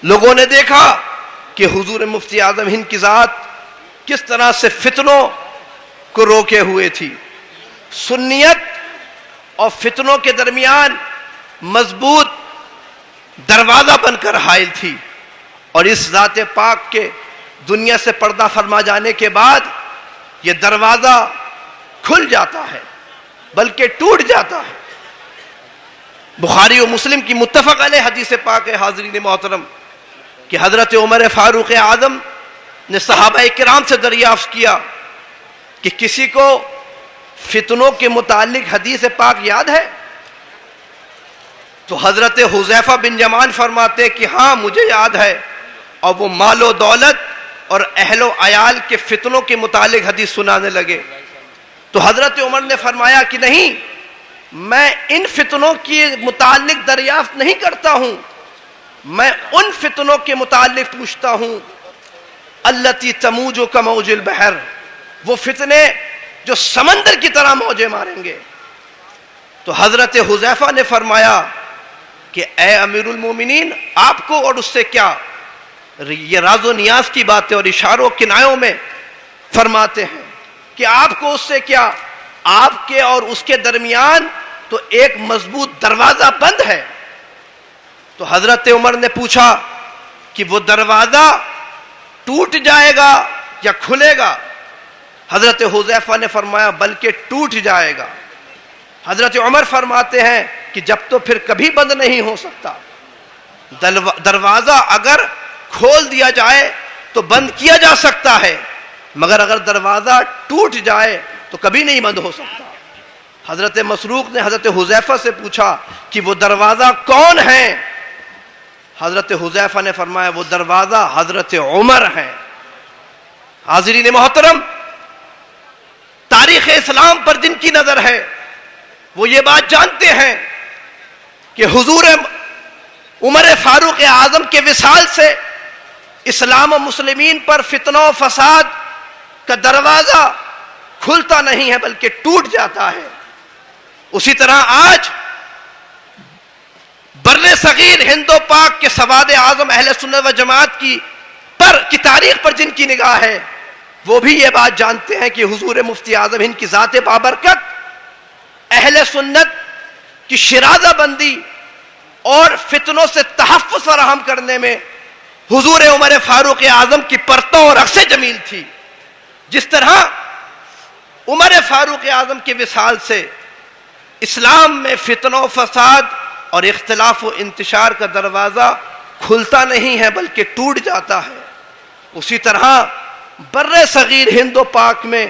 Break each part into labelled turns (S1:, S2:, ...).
S1: لوگوں نے دیکھا کہ حضور مفتی اعظم ہند کی ذات کس طرح سے فتنوں کو روکے ہوئے تھی، سنیت اور فتنوں کے درمیان مضبوط دروازہ بن کر حائل تھی، اور اس ذات پاک کے دنیا سے پردہ فرما جانے کے بعد یہ دروازہ کھل جاتا ہے بلکہ ٹوٹ جاتا ہے۔ بخاری و مسلم کی متفق علیہ حدیث پاک ہے حاضرین محترم کہ حضرت عمر فاروق اعظم نے صحابہ کرام سے دریافت کیا کہ کسی کو فتنوں کے متعلق حدیث پاک یاد ہے؟ تو حضرت حذیفہ بن یمان فرماتے کہ ہاں مجھے یاد ہے، اور وہ مال و دولت اور اہل و عیال کے فتنوں کے متعلق حدیث سنانے لگے۔ تو حضرت عمر نے فرمایا کہ نہیں، میں ان فتنوں کے متعلق دریافت نہیں کرتا ہوں، میں ان فتنوں کے متعلق پوچھتا ہوں التی تموج کموج البحر، وہ فتنے جو سمندر کی طرح موجیں ماریں گے۔ تو حضرت حذیفہ نے فرمایا کہ اے امیر المومنین، آپ کو اور اس سے کیا؟ یہ راز و نیاز کی باتیں اور اشاروں کنایوں میں فرماتے ہیں کہ آپ کو اس سے کیا، آپ کے اور اس کے درمیان تو ایک مضبوط دروازہ بند ہے۔ تو حضرت عمر نے پوچھا کہ وہ دروازہ ٹوٹ جائے گا یا کھلے گا؟ حضرت حذیفہ نے فرمایا بلکہ ٹوٹ جائے گا۔ حضرت عمر فرماتے ہیں کہ جب تو پھر کبھی بند نہیں ہو سکتا، دروازہ اگر کھول دیا جائے تو بند کیا جا سکتا ہے، مگر اگر دروازہ ٹوٹ جائے تو کبھی نہیں بند ہو سکتا۔ حضرت مسروق نے حضرت حذیفہ سے پوچھا کہ وہ دروازہ کون ہے؟ حضرت حذیفہ نے فرمایا وہ دروازہ حضرت عمر ہے۔ حاضرین محترم، تاریخ اسلام پر جن کی نظر ہے وہ یہ بات جانتے ہیں کہ حضور عمر فاروق اعظم کے وصال سے اسلام و مسلمین پر فتنہ و فساد کا دروازہ کھلتا نہیں ہے بلکہ ٹوٹ جاتا ہے۔ اسی طرح آج بر صغیر ہند و پاک کے سواد اعظم اہل سنت و جماعت کی تاریخ پر جن کی نگاہ ہے وہ بھی یہ بات جانتے ہیں کہ حضور مفتی اعظم ہند کی ذات بابرکت اہل سنت کی شرازہ بندی اور فتنوں سے تحفظ فراہم کرنے میں حضور عمر فاروق اعظم کی پرتوں اور عکس جمیل تھی۔ جس طرح عمر فاروق اعظم کے وصال سے اسلام میں فتنوں و فساد اور اختلاف و انتشار کا دروازہ کھلتا نہیں ہے بلکہ ٹوٹ جاتا ہے، اسی طرح بر صغیر ہند و پاک میں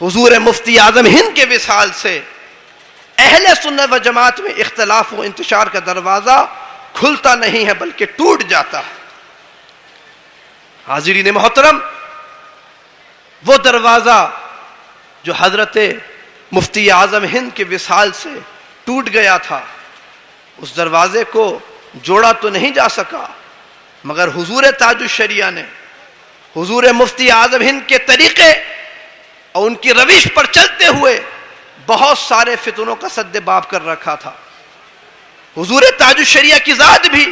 S1: حضور مفتی اعظم ہند کے وصال سے اہل سنت و جماعت میں اختلاف و انتشار کا دروازہ کھلتا نہیں ہے بلکہ ٹوٹ جاتا ہے۔ حاضرین محترم، وہ دروازہ جو حضرت مفتی اعظم ہند کے وصال سے ٹوٹ گیا تھا، اس دروازے کو جوڑا تو نہیں جا سکا، مگر حضور تاج الشریعہ نے حضور مفتی اعظم ہند کے طریقے اور ان کی روش پر چلتے ہوئے بہت سارے فتنوں کا سد باب کر رکھا تھا۔ حضور تاج الشریعہ کی ذات بھی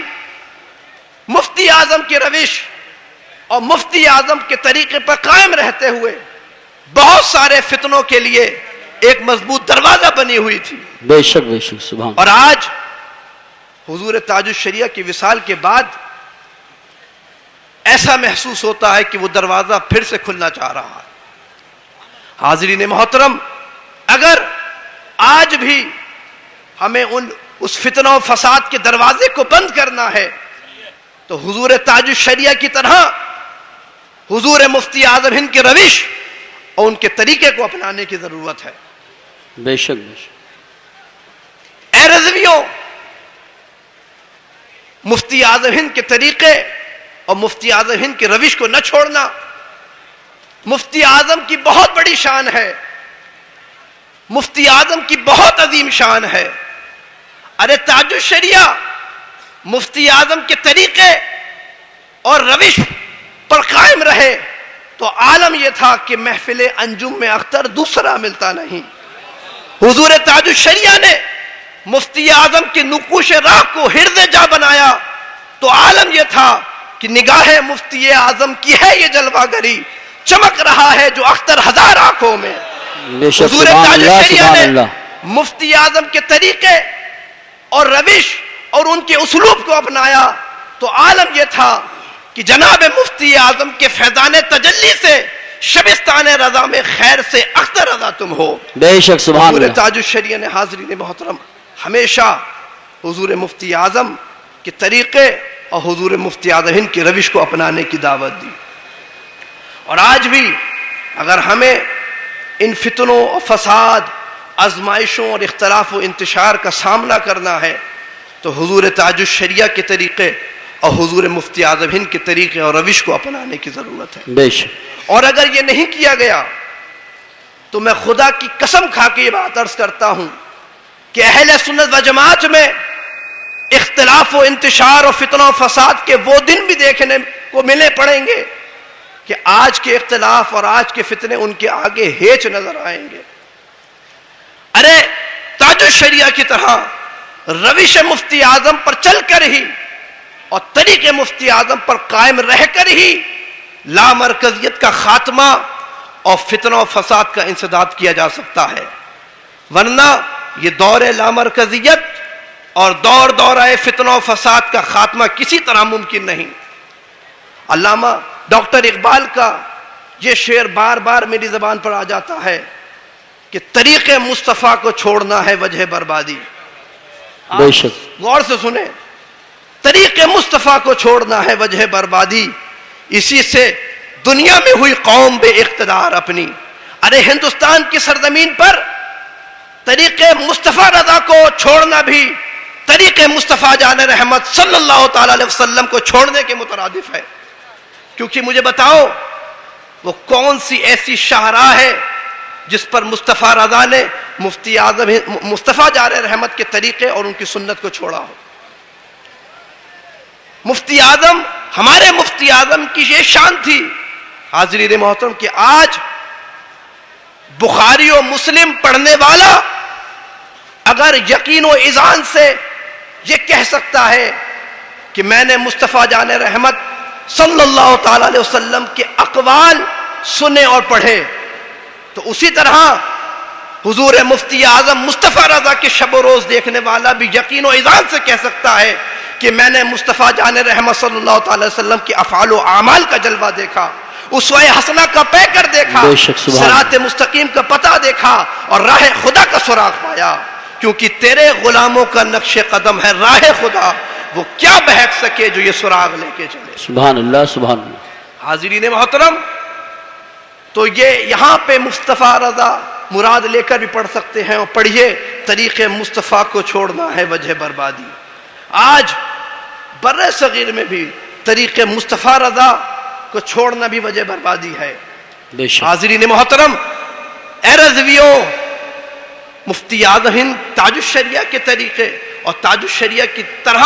S1: مفتی اعظم کی روش اور مفتی اعظم کے طریقے پر قائم رہتے ہوئے بہت سارے فتنوں کے لیے ایک مضبوط دروازہ بنی ہوئی تھی۔
S2: بے شک بے شک، سبحان۔
S1: اور آج حضور تاج الشریعہ کی وصال کے بعد ایسا محسوس ہوتا ہے کہ وہ دروازہ پھر سے کھلنا چاہ رہا ہے۔ حاضرین محترم، اگر آج بھی ہمیں اس فتنہ و فساد کے دروازے کو بند کرنا ہے تو حضور تاج الشریعہ کی طرح حضور مفتی اعظم ہند کی روش اور ان کے طریقے کو اپنانے کی ضرورت ہے۔
S2: بے شک بے شک۔
S1: اے رضویوں، مفتی اعظم ہند کے طریقے اور مفتی اعظم ہند کی روش کو نہ چھوڑنا مفتی اعظم کی بہت بڑی شان ہے، مفتی اعظم کی بہت عظیم شان ہے۔ ارے تاج الشریعہ مفتی اعظم کے طریقے اور روش پر قائم رہے تو عالم یہ تھا کہ محفل انجم میں اختر دوسرا ملتا نہیں۔ حضور تاج الشریعہ نے مفتی اعظم کے نقوش راہ کو حرز جا بنایا تو عالم یہ تھا کہ نگاہ مفتی اعظم کی ہے یہ جلوہ گری، چمک رہا ہے جو اختر ہزار آنکھوں میں۔
S2: بے شک
S1: حضور
S2: سبحان
S1: تاج
S2: اللہ
S1: الشریعہ
S2: سبحان
S1: نے
S2: اللہ۔
S1: مفتی اعظم کے طریقے اور روش اور ان کے اسلوب کو اپنایا تو عالم یہ تھا کہ جناب مفتی اعظم کے فیضان تجلی سے شبستان رضا میں خیر سے اختر رضا تم ہو۔
S2: بے شک سبحان
S1: حضور
S2: اللہ۔
S1: تاج الشریعہ نے حاضرین محترم ہمیشہ حضور مفتی اعظم کے طریقے اور حضور مفتی اعظم ہند کی روش کو اپنانے کی دعوت دی، اور آج بھی اگر ہمیں ان فتنوں اور فساد، آزمائشوں اور اختلاف و انتشار کا سامنا کرنا ہے تو حضور تاج الشریعہ کے طریقے اور حضور مفتی اعظم ہند کے طریقے اور روش کو اپنانے کی ضرورت ہے۔
S2: بے شک
S1: اور اگر یہ نہیں کیا گیا تو میں خدا کی قسم کھا کے یہ بات عرض کرتا ہوں کہ اہل سنت و جماعت میں اختلاف و انتشار اور فتنہ و فساد کے وہ دن بھی دیکھنے کو ملے پڑیں گے کہ آج کے اختلاف اور آج کے فتنے ان کے آگے ہیچ نظر آئیں گے۔ ارے تاج الشریعہ کی طرح روش مفتی اعظم پر چل کر ہی اور طریق مفتی اعظم پر قائم رہ کر ہی لامرکزیت کا خاتمہ اور فتنہ و فساد کا انسداد کیا جا سکتا ہے، ورنہ یہ دور لامرکزیت اور دورہ فتنہ و فساد کا خاتمہ کسی طرح ممکن نہیں۔ علامہ ڈاکٹر اقبال کا یہ شعر بار بار میری زبان پر آ جاتا ہے کہ طریق مصطفیٰ کو چھوڑنا ہے وجہ بربادی۔
S2: بے شک
S1: غور سے سنیں، طریق مصطفیٰ کو چھوڑنا ہے وجہ بربادی، اسی سے دنیا میں ہوئی قوم بے اقتدار اپنی۔ ارے ہندوستان کی سرزمین پر طریق مصطفیٰ رضا کو چھوڑنا بھی طریق مصطفیٰ جان رحمت صلی اللہ تعالی علیہ وسلم کو چھوڑنے کے مترادف ہے، کیونکہ مجھے بتاؤ وہ کون سی ایسی شاہراہ ہے جس پر مصطفیٰ رضا نے مفتی اعظم مصطفیٰ جان رحمت کے طریقے اور ان کی سنت کو چھوڑا ہو۔ مفتی اعظم، ہمارے مفتی اعظم کی یہ شان تھی حاضرین محترم کہ آج بخاری و مسلم پڑھنے والا اگر یقین و اذعان سے یہ کہہ سکتا ہے کہ میں نے مصطفیٰ جان رحمت صلی اللہ تعالی علیہ وسلم کے اقوال سنے اور پڑھے، تو اسی طرح حضور مفتی اعظم مصطفیٰ رضا کے شب و روز دیکھنے والا بھی یقین و اذعان سے کہہ سکتا ہے کہ میں نے مصطفیٰ جان رحمت صلی اللہ تعالی وسلم کے افعال و اعمال کا جلوہ دیکھا، اسوہ حسنہ کا پیکر دیکھا، صراط مستقیم کا پتہ دیکھا اور راہ خدا کا سراغ پایا، کیونکہ تیرے غلاموں کا نقش قدم ہے راہ خدا، وہ کیا بہک سکے جو یہ سراغ لے کے چلے۔
S2: سبحان اللہ سبحان اللہ۔
S1: حاضرین محترم، تو یہ یہاں پہ مصطفیٰ رضا مراد لے کر بھی پڑھ سکتے ہیں، اور پڑھیے طریق مصطفیٰ کو چھوڑنا ہے وجہ بربادی۔ آج بر صغیر میں بھی طریق مصطفیٰ رضا کو چھوڑنا بھی وجہ بربادی ہے۔
S2: بے شک
S1: حاضرین محترم، اے رضویوں، مفتی اعظم ہند تاج الشریعہ کے طریقے اور تاج الشریعہ کی طرح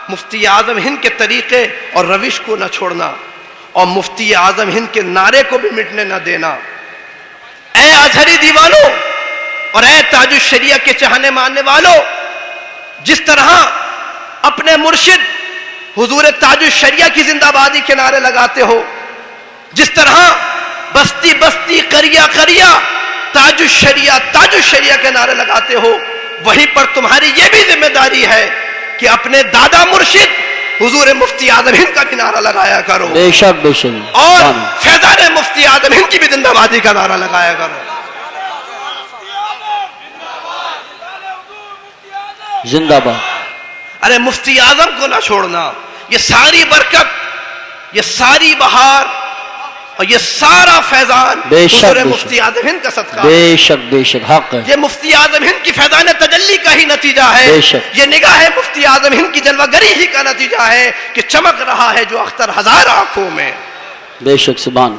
S1: مفتی اعظم ہند کے طریقے اور روش کو نہ چھوڑنا، اور مفتی اعظم ہند کے نعرے کو بھی مٹنے نہ دینا۔ اے ازہری دیوانوں اور اے تاج الشریعہ کے چاہنے ماننے والوں، جس طرح اپنے مرشد حضور تاج الشریعہ کی زندہ بادی کے نعرے لگاتے ہو، جس طرح بستی بستی قریہ قریہ تاج الشریعہ کے نعرے لگاتے ہو، وہیں پر تمہاری یہ بھی ذمہ داری ہے کہ اپنے دادا مرشد حضور مفتی اعظم ہند کا بھی نعرہ لگایا کرو،
S2: بے شک بے شک،
S1: اور فیضان مفتی اعظم ہند کی بھی زندہ بادی کا نعرہ لگایا کرو۔
S2: زندہ باد۔
S1: ارے مفتی اعظم کو نہ چھوڑنا، یہ ساری برکت، یہ ساری بہار اور یہ سارا فیضان
S2: بے شک
S1: حضور
S2: بے
S1: مفتی اعظم ہند کا صدقہ،
S2: بے شک بے شک، حق ہے۔
S1: یہ مفتی اعظم ہند کی فیضان تجلی کا ہی نتیجہ ہے،
S2: بے شک۔
S1: یہ نگاہ مفتی اعظم ہند کی جلوہ گری ہی کا نتیجہ ہے کہ چمک رہا ہے جو اختر ہزار آنکھوں میں۔
S2: بے شک سبحان۔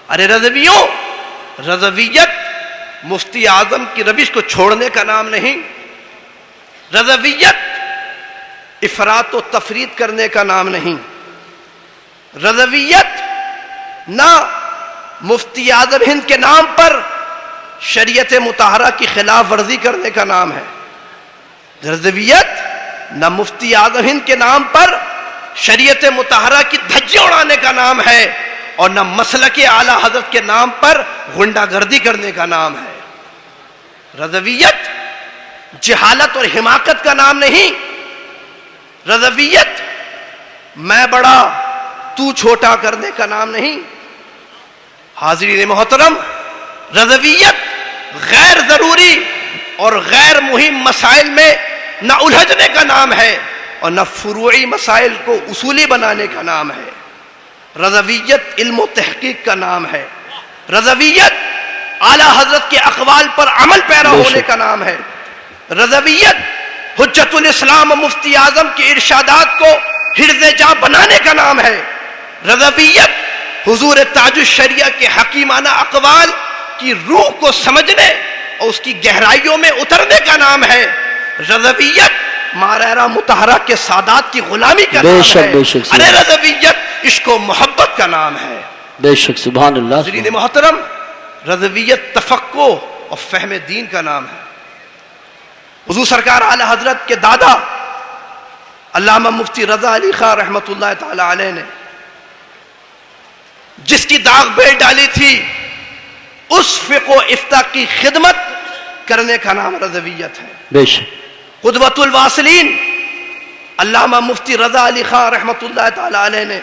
S1: ارے رضویوں، رضویت مفتی اعظم کی روش کو چھوڑنے کا نام نہیں، رضویت افراط و تفرید کرنے کا نام نہیں، رضویت نہ مفتی اعظم ہند کے نام پر شریعت مطہرہ کی خلاف ورزی کرنے کا نام ہے، رضویت نہ مفتی اعظم ہند کے نام پر شریعت مطہرہ کی دھجیاں اڑانے کا نام ہے، اور نہ مسلک اعلی حضرت کے نام پر غنڈہ گردی کرنے کا نام ہے۔ رضویت جہالت اور حماقت کا نام نہیں، رضویت میں بڑا تو چھوٹا کرنے کا نام نہیں۔ حاضرین محترم، رضویت غیر ضروری اور غیر مہم مسائل میں نہ الجھنے کا نام ہے اور نہ فروعی مسائل کو اصولی بنانے کا نام ہے۔ رضویت علم و تحقیق کا نام ہے۔ رضویت اعلیٰ حضرت کے اقوال پر عمل پیرا ہونے کا نام ہے۔ رضویت حجت الاسلام و مفتی اعظم کے ارشادات کو حرز جاں بنانے کا نام ہے۔ رضویت حضور تاج الشریعہ کے حکیمانہ اقوال کی روح کو سمجھنے اور اس کی گہرائیوں میں اترنے کا نام ہے۔ رضویت مارہرہ مطہرہ کے سادات کی غلامی کا نام ہے۔ ارے رضویت عشق و محبت کا نام ہے۔
S2: بے شک، سبحان اللہ۔
S1: حضرین محترم، رضویت تفقہ اور فہم دین کا نام ہے۔ حضور سرکار اعلی حضرت کے دادا علامہ مفتی رضا علی خان رحمۃ اللہ تعالی علیہ نے جس کی داغ بیل ڈالی تھی، اس فقہ و افتاء کی خدمت کرنے کا نام رضویت ہے۔
S2: بے شک۔
S1: قدوۃ الواصلین علامہ مفتی رضا علی خان رحمۃ اللہ تعالی علیہ نے،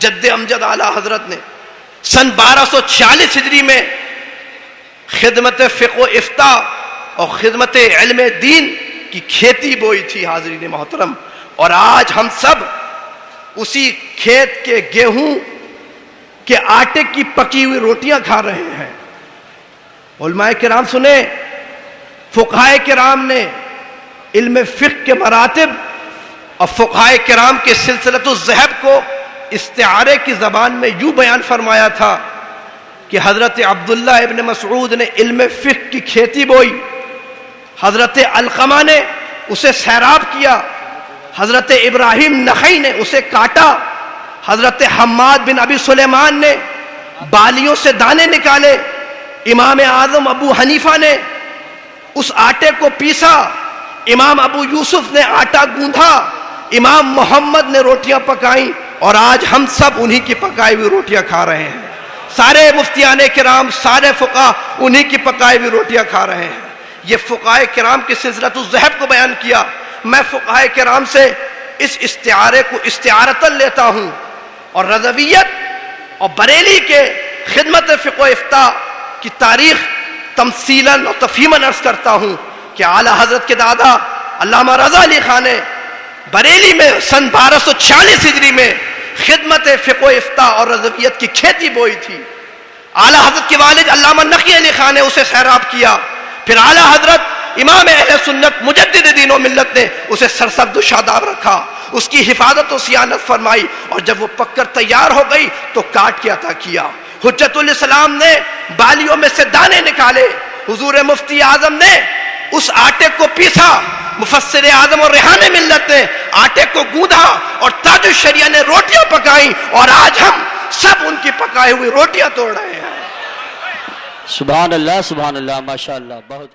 S1: جد امجد اعلی حضرت نے سن 1246 ہجری میں خدمت فقہ و افتاء اور خدمت علم دین کی کھیتی بوئی تھی۔ حاضرین محترم، اور آج ہم سب اسی کھیت کے گیہوں کے آٹے کی پکی ہوئی روٹیاں کھا رہے ہیں۔ علماء کرام سنیں، فقہاء کرام نے علم فقہ کے مراتب اور فقہاء کرام کے سلسلۃ الذہب کو استعارے کی زبان میں یوں بیان فرمایا تھا کہ حضرت عبداللہ ابن مسعود نے علم فقہ کی کھیتی بوئی، حضرت علقمہ نے اسے سیراب کیا، حضرت ابراہیم نخعی نے اسے کاٹا، حضرت حماد بن ابی سلیمان نے بالیوں سے دانے نکالے، امام اعظم ابو حنیفہ نے اس آٹے کو پیسا، امام ابو یوسف نے آٹا گوندھا، امام محمد نے روٹیاں پکائیں، اور آج ہم سب انہی کی پکائی ہوئی روٹیاں کھا رہے ہیں۔ سارے مفتیان کرام، سارے فقہ انہی کی پکائی ہوئی روٹیاں کھا رہے ہیں۔ یہ فقہاء کرام کے سلسلۃ الذہب کو بیان کیا۔ میں فقہاء کرام سے اس استعارے کو استعارتاً لیتا ہوں، اور رضویت اور بریلی کے خدمت فقہ و افتاء کی تاریخ تمثیلاً اور تفہیماً عرض کرتا ہوں کہ اعلیٰ حضرت کے دادا علامہ رضا علی خان نے بریلی میں سن 1246 ہجری میں خدمت فقہ و افتاء اور رضویت کی کھیتی بوئی تھی۔ اعلیٰ حضرت کے والد علامہ نقی علی خان نے اسے سیراب کیا، پھر اعلیٰ حضرت امام اہل سنت مجدد دین و ملت نے اسے سرسبز و شاداب رکھا، اس کی حفاظت و صیانت فرمائی، اور جب وہ پک کر تیار ہو گئی تو کاٹ کے عطا کیا۔ حجت الاسلام نے بالیوں میں سے دانے نکالے، حضور مفتی اعظم نے اس آٹے کو پیسا، مفسر اعظم اور ریحان ملت نے آٹے کو گوندھا، اور تاج الشریعہ نے روٹیاں پکائیں، اور آج ہم سب ان کی پکائی ہوئی روٹیاں توڑ رہے ہیں۔
S2: سبحان اللہ، سبحان اللہ، ماشاء اللہ، بہت